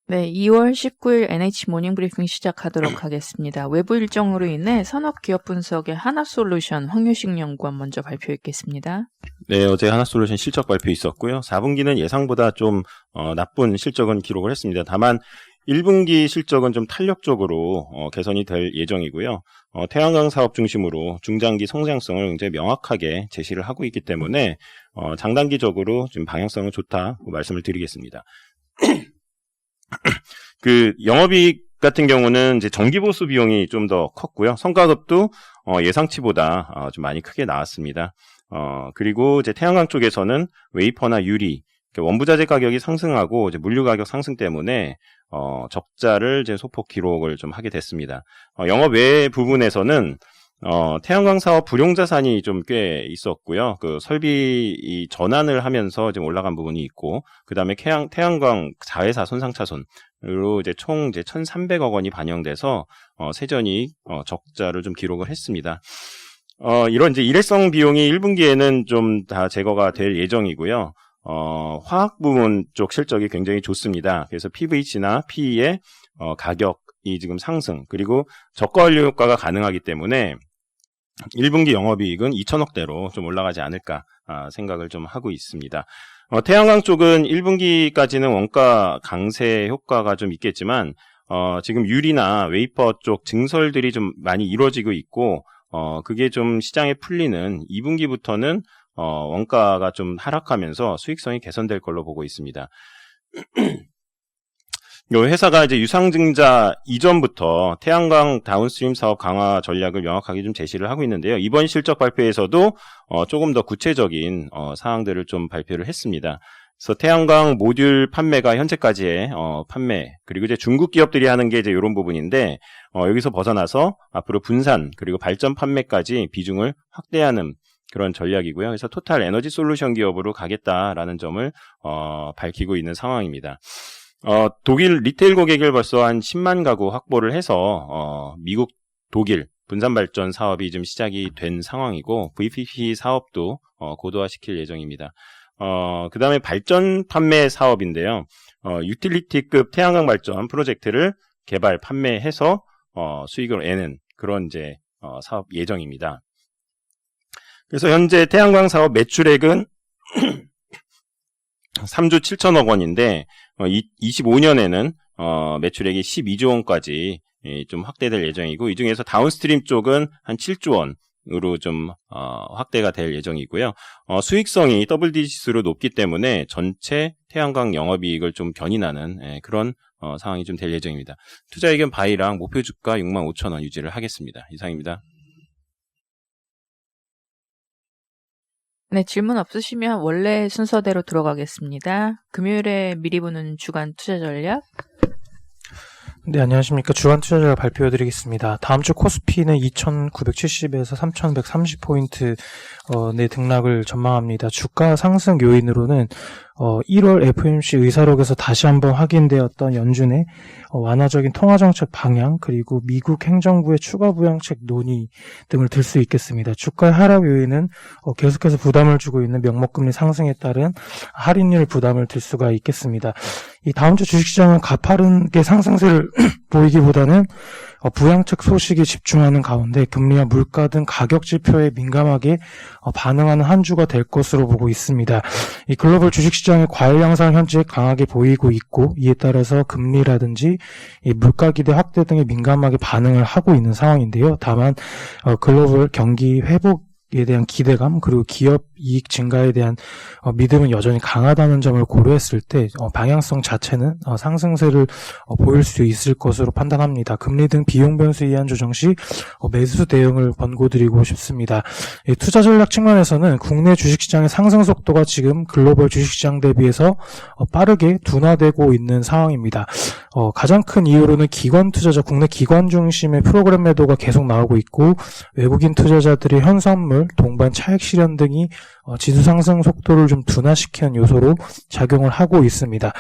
네, 2월 19일 NH 모닝 브리핑 시작하도록 하겠습니다. 외부 일정으로 인해 산업 기업 분석의 하나솔루션 황유식 연구원 먼저 발표했겠습니다. 네, 어제 하나솔루션 실적 발표 있었고요. 4분기는 예상보다 좀 나쁜 실적은 기록을 했습니다. 다만 1분기 실적은 좀 탄력적으로 개선이 될 예정이고요. 태양광 사업 중심으로 중장기 성장성을 굉장히 명확하게 제시를 하고 있기 때문에 장단기적으로 좀 방향성은 좋다고 말씀을 드리겠습니다. 영업이익 같은 경우는 이제 정기보수 비용이 좀 더 컸고요. 성과급도 예상치보다 좀 많이 크게 나왔습니다. 그리고 이제 태양광 쪽에서는 웨이퍼나 유리, 원부자재 가격이 상승하고 이제 물류 가격 상승 때문에 적자를 이제 소폭 기록을 좀 하게 됐습니다. 영업 외 부분에서는 태양광 사업 불용자산이 좀 꽤 있었고요. 설비 전환을 하면서 좀 올라간 부분이 있고, 그 다음에 태양광 자회사 손상차손으로 이제 총 이제 1,300억 원이 반영돼서 세전이 적자를 좀 기록을 했습니다. 이런 이제 일회성 비용이 1분기에는 좀 다 제거가 될 예정이고요. 화학 부분 쪽 실적이 굉장히 좋습니다. 그래서 PVC나 PE의 가격이 지금 상승, 그리고 저가 완료 효과가 가능하기 때문에 1분기 영업이익은 2천억대로 좀 올라가지 않을까 생각을 좀 하고 있습니다. 태양광 쪽은 1분기까지는 원가 강세 효과가 좀 있겠지만 지금 유리나 웨이퍼 쪽 증설들이 좀 많이 이루어지고 있고 그게 좀 시장에 풀리는 2분기부터는 원가가 좀 하락하면서 수익성이 개선될 걸로 보고 있습니다. 회사가 이제 유상증자 이전부터 태양광 다운스트림 사업 강화 전략을 명확하게 좀 제시를 하고 있는데요. 이번 실적 발표에서도 조금 더 구체적인 사항들을 좀 발표를 했습니다. 그래서 태양광 모듈 판매가 현재까지의 판매, 그리고 이제 중국 기업들이 하는 게 이제 이런 부분인데 여기서 벗어나서 앞으로 분산 그리고 발전 판매까지 비중을 확대하는 그런 전략이고요. 그래서 토탈 에너지 솔루션 기업으로 가겠다라는 점을 밝히고 있는 상황입니다. 독일 리테일 고객을 벌써 한 10만 가구 확보를 해서 미국, 독일 분산 발전 사업이 좀 시작이 된 상황이고 VPP 사업도 고도화시킬 예정입니다. 그 다음에 발전 판매 사업인데요. 유틸리티급 태양광 발전 프로젝트를 개발, 판매해서 수익을 내는 그런 이제 사업 예정입니다. 그래서 현재 태양광 사업 매출액은 3조 7천억 원인데 25년에는 매출액이 12조 원까지 좀 확대될 예정이고, 이 중에서 다운스트림 쪽은 한 7조 원으로 좀 확대가 될 예정이고요. 수익성이 더블 디지트로 높기 때문에 전체 태양광 영업이익을 좀 견인하는 그런 상황이 좀 될 예정입니다. 투자 의견 바이랑 목표 주가 65,000원 유지를 하겠습니다. 이상입니다. 네, 질문 없으시면 원래 순서대로 들어가겠습니다. 금요일에 미리 보는 주간 투자 전략. 네, 안녕하십니까. 주간 투자 전략 발표해드리겠습니다. 다음 주 코스피는 2,970에서 3,130포인트 내 등락을 전망합니다. 주가 상승 요인으로는 1월 FOMC 의사록에서 다시 한번 확인되었던 연준의 완화적인 통화정책 방향, 그리고 미국 행정부의 추가 부양책 논의 등을 들 수 있겠습니다. 주가의 하락 요인은 계속해서 부담을 주고 있는 명목금리 상승에 따른 할인율 부담을 들 수가 있겠습니다. 이 다음 주 주식시장은 가파르게 상승세를 보이기보다는 부양책 소식에 집중하는 가운데 금리와 물가 등 가격 지표에 민감하게 반응하는 한 주가 될 것으로 보고 있습니다. 이 글로벌 주식시장의 과열 양상 현재 강하게 보이고 있고, 이에 따라서 금리라든지 이 물가 기대 확대 등에 민감하게 반응을 하고 있는 상황인데요. 다만 글로벌 경기 회복에 대한 기대감, 그리고 기업 이익 증가에 대한 믿음은 여전히 강하다는 점을 고려했을 때 방향성 자체는 상승세를 보일 수 있을 것으로 판단합니다. 금리 등 비용 변수에 의한 조정 시 매수 대응을 권고드리고 싶습니다. 투자 전략 측면에서는 국내 주식시장의 상승 속도가 지금 글로벌 주식시장 대비해서 빠르게 둔화되고 있는 상황입니다. 가장 큰 이유로는 기관 투자자, 국내 기관 중심의 프로그램 매도가 계속 나오고 있고, 외국인 투자자들의 현선물, 동반 차익 실현 등이 지수 상승 속도를 좀 둔화시키는 요소로 작용을 하고 있습니다.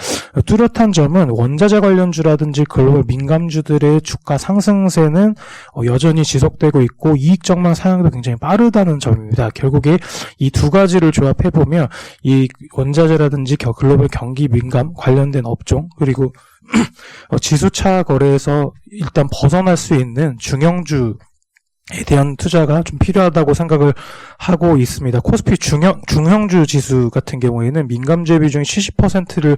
뚜렷한 점은 원자재 관련주라든지 글로벌 민감주들의 주가 상승세는 여전히 지속되고 있고 이익 전망 상향도 굉장히 빠르다는 점입니다. 결국에 이 두 가지를 조합해보면 이 원자재라든지 글로벌 경기 민감 관련된 업종, 그리고 지수차 거래에서 일단 벗어날 수 있는 중형주 에 대한 투자가 좀 필요하다고 생각을 하고 있습니다. 코스피 중형주 지수 같은 경우에는 민감주의 비중이 70%를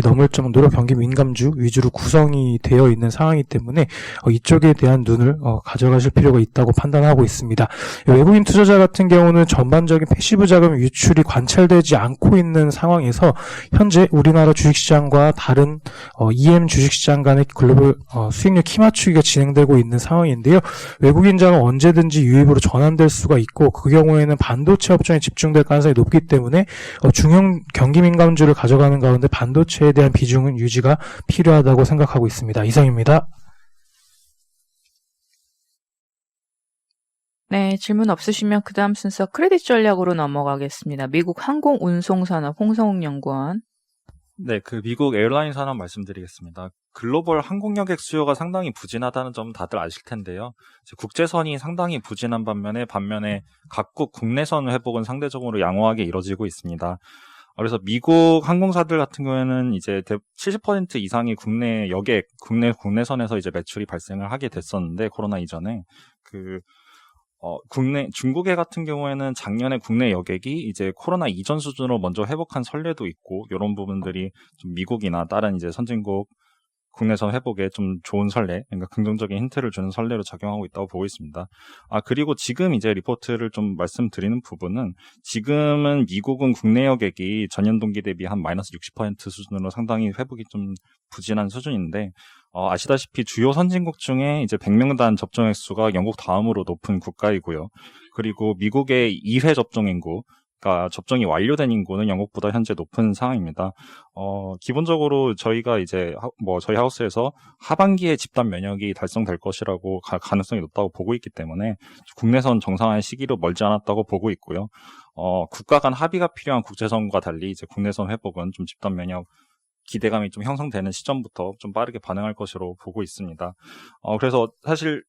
넘을 정도로 경기 민감주 위주로 구성이 되어 있는 상황이기 때문에 이쪽에 대한 눈을 가져가실 필요가 있다고 판단하고 있습니다. 외국인 투자자 같은 경우는 전반적인 패시브 자금 유출이 관찰되지 않고 있는 상황에서 현재 우리나라 주식시장과 다른 EM 주식시장 간의 글로벌 수익률 키 맞추기가 진행되고 있는 상황인데요. 외국인 자금 언제든지 유입으로 전환될 수가 있고 그 경우에는 반도체 업종에 집중될 가능성이 높기 때문에 중형 경기 민감주를 가져가는 가운데 반도체에 대한 비중은 유지가 필요하다고 생각하고 있습니다. 이상입니다. 네, 질문 없으시면 그 다음 순서 크레딧 전략으로 넘어가겠습니다. 미국 항공운송산업 홍성욱 연구원. 네, 미국 에어라인 산업 말씀드리겠습니다. 글로벌 항공여객 수요가 상당히 부진하다는 점 다들 아실 텐데요. 국제선이 상당히 부진한 반면에 각국 국내선 회복은 상대적으로 양호하게 이뤄지고 있습니다. 그래서 미국 항공사들 같은 경우에는 이제 70% 이상이 국내선에서 이제 매출이 발생을 하게 됐었는데 코로나 이전에 중국해 같은 경우에는 작년에 국내 여객이 이제 코로나 이전 수준으로 먼저 회복한 선례도 있고, 이런 부분들이 좀 미국이나 다른 이제 선진국 국내선 회복에 좀 좋은 선례, 그러니까 긍정적인 힌트를 주는 선례로 작용하고 있다고 보고 있습니다. 그리고 지금 이제 리포트를 좀 말씀드리는 부분은, 지금은 미국은 국내 여객이 전년 동기 대비 한 마이너스 60% 수준으로 상당히 회복이 좀 부진한 수준인데, 아시다시피 주요 선진국 중에 이제 100명단 접종 횟수가 영국 다음으로 높은 국가이고요. 그리고 미국의 2회 접종 인구, 그러니까 접종이 완료된 인구는 영국보다 현재 높은 상황입니다. 기본적으로 저희가 이제 저희 하우스에서 하반기에 집단 면역이 달성될 것이라고 가능성이 높다고 보고 있기 때문에 국내선 정상화의 시기로 멀지 않았다고 보고 있고요. 국가 간 합의가 필요한 국제선과 달리 이제 국내선 회복은 좀 집단 면역 기대감이 좀 형성되는 시점부터 좀 빠르게 반응할 것으로 보고 있습니다. 그래서 사실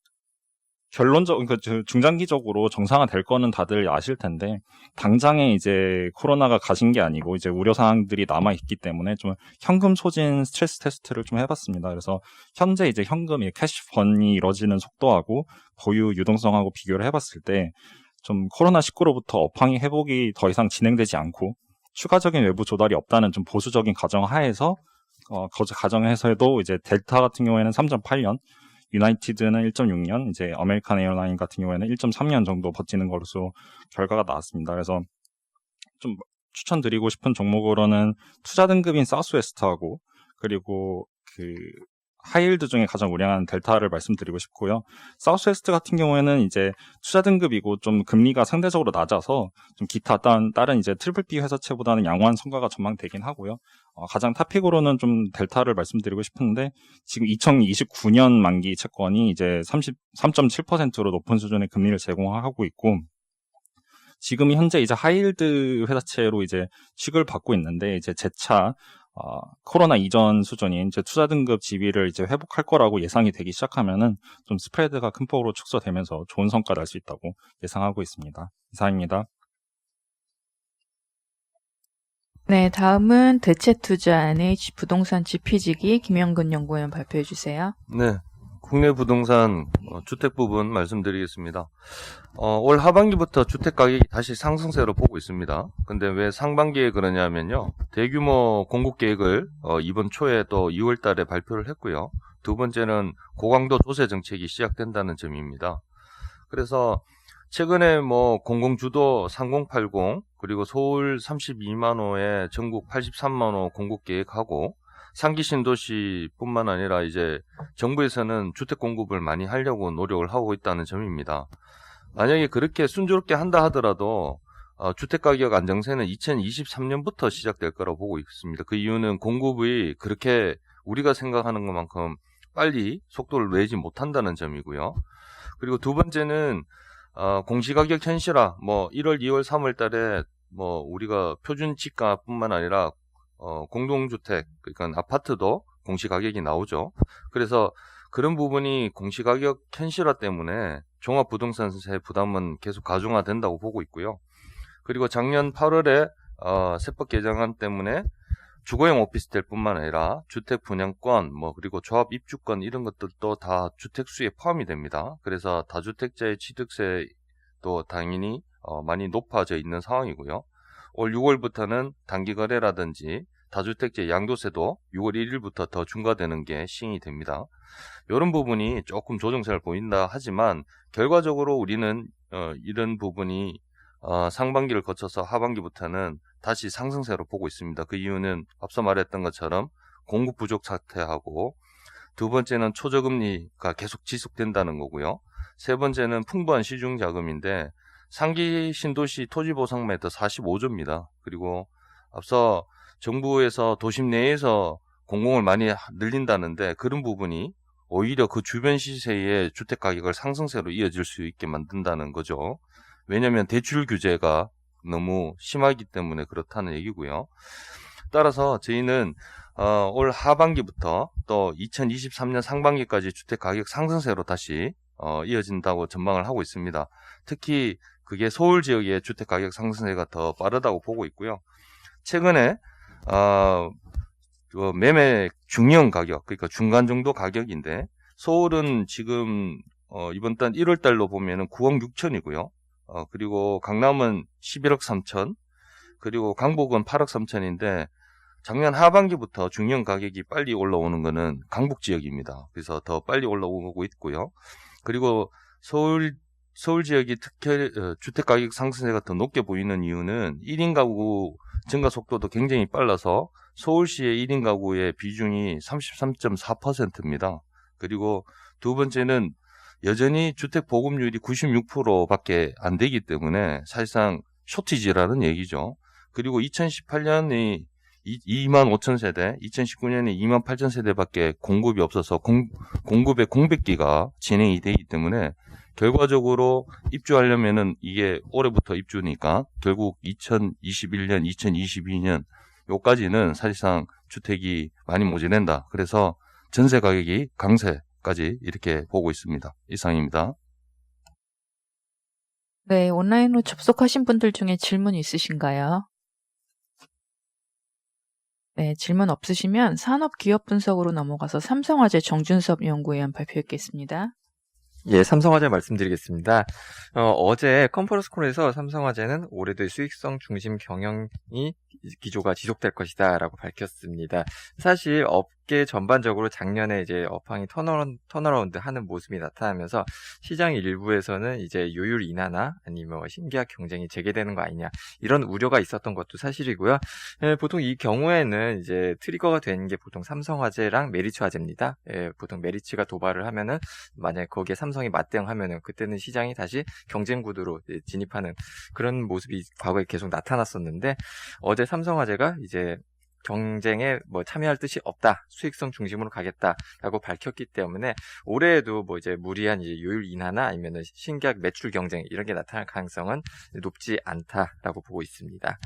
그러니까 중장기적으로 정상화될 거는 다들 아실 텐데, 당장에 이제 코로나가 가신 게 아니고 이제 우려 사항들이 남아 있기 때문에 좀 현금 소진 스트레스 테스트를 좀 해봤습니다. 그래서 현재 이제 현금이 캐시번이 이루어지는 속도하고 보유 유동성하고 비교를 해봤을 때 좀 코로나19로부터 업황이 회복이 더 이상 진행되지 않고 추가적인 외부 조달이 없다는 좀 보수적인 가정하에서 가정에서도 이제 델타 같은 경우에는 3.8년, 유나이티드는 1.6년, 이제 아메리칸 에어라인 같은 경우에는 1.3년 정도 버티는 것으로 결과가 나왔습니다. 그래서 좀 추천드리고 싶은 종목으로는 투자 등급인 사우스웨스트하고, 그리고 하이힐드 중에 가장 우량한 델타를 말씀드리고 싶고요. 사우스웨스트 같은 경우에는 이제 투자 등급이고 좀 금리가 상대적으로 낮아서 좀 기타 다른 이제 트리플 B 회사채보다는 양호한 성과가 전망되긴 하고요. 가장 탑픽으로는 좀 델타를 말씀드리고 싶은데, 지금 2029년 만기 채권이 이제 33.7%로 높은 수준의 금리를 제공하고 있고, 지금 현재 이제 하이힐드 회사채로 이제 취급을 받고 있는데, 이제 재차 코로나 이전 수준인 이제 투자 등급 지위를 이제 회복할 거라고 예상이 되기 시작하면은 좀 스프레드가 큰 폭으로 축소되면서 좋은 성과를 낼 수 있다고 예상하고 있습니다. 이상입니다. 네, 다음은 대체투자 NH 부동산 지피지기 김영근 연구원 발표해 주세요. 네, 국내 부동산 주택 부분 말씀드리겠습니다. 올 하반기부터 주택 가격이 다시 상승세로 보고 있습니다. 근데 왜 상반기에 그러냐면요, 대규모 공급 계획을 이번 초에 또 2월 달에 발표를 했고요. 두 번째는 고강도 조세 정책이 시작된다는 점입니다. 그래서 최근에 공공주도 3080, 그리고 서울 32만 호에 전국 83만 호 공급 계획하고, 상기 신도시뿐만 아니라 이제 정부에서는 주택 공급을 많이 하려고 노력을 하고 있다는 점입니다. 만약에 그렇게 순조롭게 한다 하더라도 주택가격 안정세는 2023년부터 시작될 거라고 보고 있습니다. 그 이유는 공급이 그렇게 우리가 생각하는 것만큼 빨리 속도를 내지 못한다는 점이고요. 그리고 두 번째는 공시가격 현실화, 1월, 2월, 3월 달에 우리가 표준지가뿐만 아니라 공동주택, 그러니까 아파트도 공시가격이 나오죠. 그래서 그런 부분이 공시가격 현실화 때문에 종합부동산세 부담은 계속 가중화된다고 보고 있고요. 그리고 작년 8월에 세법 개정안 때문에 주거용 오피스텔뿐만 아니라 주택 분양권, 그리고 조합 입주권 이런 것들도 다 주택수에 포함이 됩니다. 그래서 다주택자의 취득세도 당연히 많이 높아져 있는 상황이고요. 올 6월부터는 단기거래라든지 다주택자 양도세도 6월 1일부터 더 중과되는 게 시행이 됩니다. 이런 부분이 조금 조정세를 보인다 하지만 결과적으로 우리는 이런 부분이 상반기를 거쳐서 하반기부터는 다시 상승세로 보고 있습니다. 그 이유는 앞서 말했던 것처럼 공급 부족 사태하고, 두 번째는 초저금리가 계속 지속된다는 거고요. 세 번째는 풍부한 시중 자금인데 상기 신도시 토지보상매도 45조입니다. 그리고 앞서 정부에서 도심 내에서 공공을 많이 늘린다는데 그런 부분이 오히려 그 주변 시세의 주택 가격을 상승세로 이어질 수 있게 만든다는 거죠. 왜냐하면 대출 규제가 너무 심하기 때문에 그렇다는 얘기고요. 따라서 저희는 올 하반기부터 또 2023년 상반기까지 주택 가격 상승세로 다시 이어진다고 전망을 하고 있습니다. 특히 그게 서울 지역의 주택 가격 상승세가 더 빠르다고 보고 있고요. 최근에 매매 중형 가격, 그러니까 중간 정도 가격인데 서울은 지금 이번 달 1월 달로 보면은 9억 6천이고요. 그리고 강남은 11억 3천, 그리고 강북은 8억 3천인데 작년 하반기부터 중형 가격이 빨리 올라오는 거는 강북 지역입니다. 그래서 더 빨리 올라오고 있고요. 그리고 서울 지역이 특히 주택 가격 상승세가 더 높게 보이는 이유는 1인 가구 증가 속도도 굉장히 빨라서 서울시의 1인 가구의 비중이 33.4%입니다. 그리고 두 번째는 여전히 주택 보급률이 96%밖에 안 되기 때문에 사실상 쇼티지라는 얘기죠. 그리고 2018년이 2만 5천 세대, 2019년에 2만 8천 세대밖에 공급이 없어서 공급의 공백기가 진행이 되기 때문에 결과적으로 입주하려면은 이게 올해부터 입주니까 결국 2021년, 2022년 요까지는 사실상 주택이 많이 모자란다. 그래서 전세 가격이 강세까지 이렇게 보고 있습니다. 이상입니다. 네, 온라인으로 접속하신 분들 중에 질문 있으신가요? 네, 질문 없으시면 산업기업 분석으로 넘어가서 삼성화재 정준섭 연구위원 발표했겠습니다. 예, 삼성화재 말씀드리겠습니다. 어제 컨퍼런스 콜에서 삼성화재는 올해도 수익성 중심 경영이 기조가 지속될 것이다 라고 밝혔습니다. 사실 업계 전반적으로 작년에 이제 업황이 턴어라운드 하는 모습이 나타나면서 시장 일부에서는 이제 요율 인하나 아니면 신계약 경쟁이 재개되는 거 아니냐 이런 우려가 있었던 것도 사실이고요. 보통 이 경우에는 이제 트리거가 되는 게 보통 삼성화재랑 메리츠화재입니다. 보통 메리츠가 도발을 하면은 만약에 거기에 삼성이 맞대응하면은 그때는 시장이 다시 경쟁 구도로 진입하는 그런 모습이 과거에 계속 나타났었는데 어제 삼성화재가 이제 경쟁에 참여할 뜻이 없다. 수익성 중심으로 가겠다라고 밝혔기 때문에 올해에도 이제 무리한 이제 요율 인하나 아니면은 신계약 매출 경쟁 이런 게 나타날 가능성은 높지 않다라고 보고 있습니다.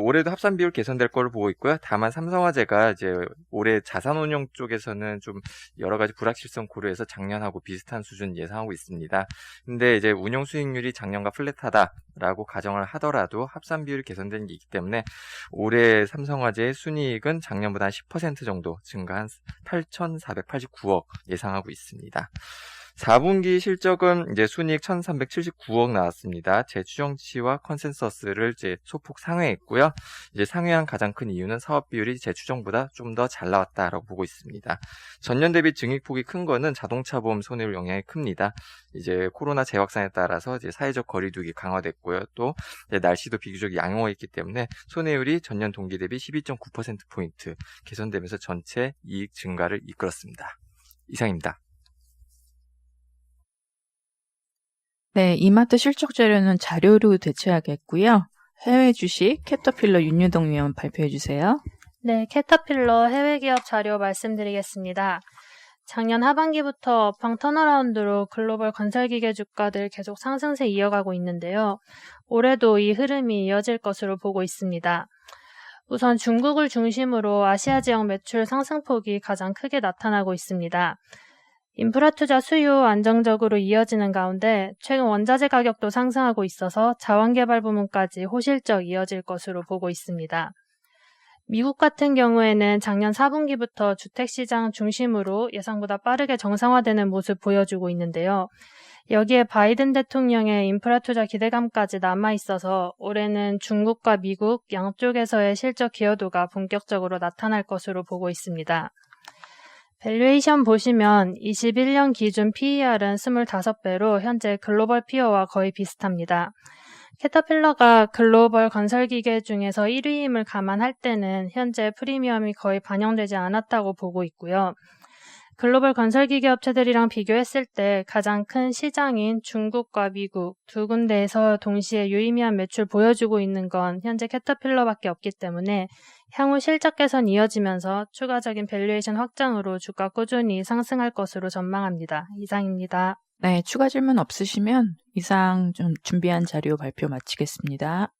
올해도 합산 비율 개선될 걸로 보고 있고요. 다만 삼성화재가 이제 올해 자산운용 쪽에서는 좀 여러 가지 불확실성 고려해서 작년하고 비슷한 수준 예상하고 있습니다. 근데 이제 운용 수익률이 작년과 플랫하다라고 가정을 하더라도 합산 비율이 개선된 게 있기 때문에 올해 삼성화재 순이익은 작년보다 한 10% 정도 증가한 8,489억 예상하고 있습니다. 4분기 실적은 이제 순이익 1,379억 나왔습니다. 재추정치와 컨센서스를 이제 소폭 상회했고요. 이제 상회한 가장 큰 이유는 사업 비율이 재추정보다 좀 더 잘 나왔다라고 보고 있습니다. 전년 대비 증익폭이 큰 거는 자동차 보험 손해율 영향이 큽니다. 이제 코로나 재확산에 따라서 이제 사회적 거리두기 강화됐고요. 또 이제 날씨도 비교적 양호했기 때문에 손해율이 전년 동기 대비 12.9%포인트 개선되면서 전체 이익 증가를 이끌었습니다. 이상입니다. 네, 이마트 실적 자료는 자료로 대체하겠고요. 해외 주식 캐터필러 윤유동 위원 발표해 주세요. 네, 캐터필러 해외 기업 자료 말씀드리겠습니다. 작년 하반기부터 업황 턴어라운드로 글로벌 건설기계 주가들 계속 상승세 이어가고 있는데요. 올해도 이 흐름이 이어질 것으로 보고 있습니다. 우선 중국을 중심으로 아시아 지역 매출 상승폭이 가장 크게 나타나고 있습니다. 인프라 투자 수요 안정적으로 이어지는 가운데 최근 원자재 가격도 상승하고 있어서 자원개발 부문까지 호실적 이어질 것으로 보고 있습니다. 미국 같은 경우에는 작년 4분기부터 주택시장 중심으로 예상보다 빠르게 정상화되는 모습 보여주고 있는데요. 여기에 바이든 대통령의 인프라 투자 기대감까지 남아있어서 올해는 중국과 미국 양쪽에서의 실적 기여도가 본격적으로 나타날 것으로 보고 있습니다. 밸류에이션 보시면 21년 기준 PER은 25배로 현재 글로벌 피어와 거의 비슷합니다. 캐터필러가 글로벌 건설기계 중에서 1위임을 감안할 때는 현재 프리미엄이 거의 반영되지 않았다고 보고 있고요. 글로벌 건설기계 업체들이랑 비교했을 때 가장 큰 시장인 중국과 미국 두 군데에서 동시에 유의미한 매출 보여주고 있는 건 현재 캐터필러밖에 없기 때문에 향후 실적 개선 이어지면서 추가적인 밸류에이션 확장으로 주가 꾸준히 상승할 것으로 전망합니다. 이상입니다. 네, 추가 질문 없으시면 이상 좀 준비한 자료 발표 마치겠습니다.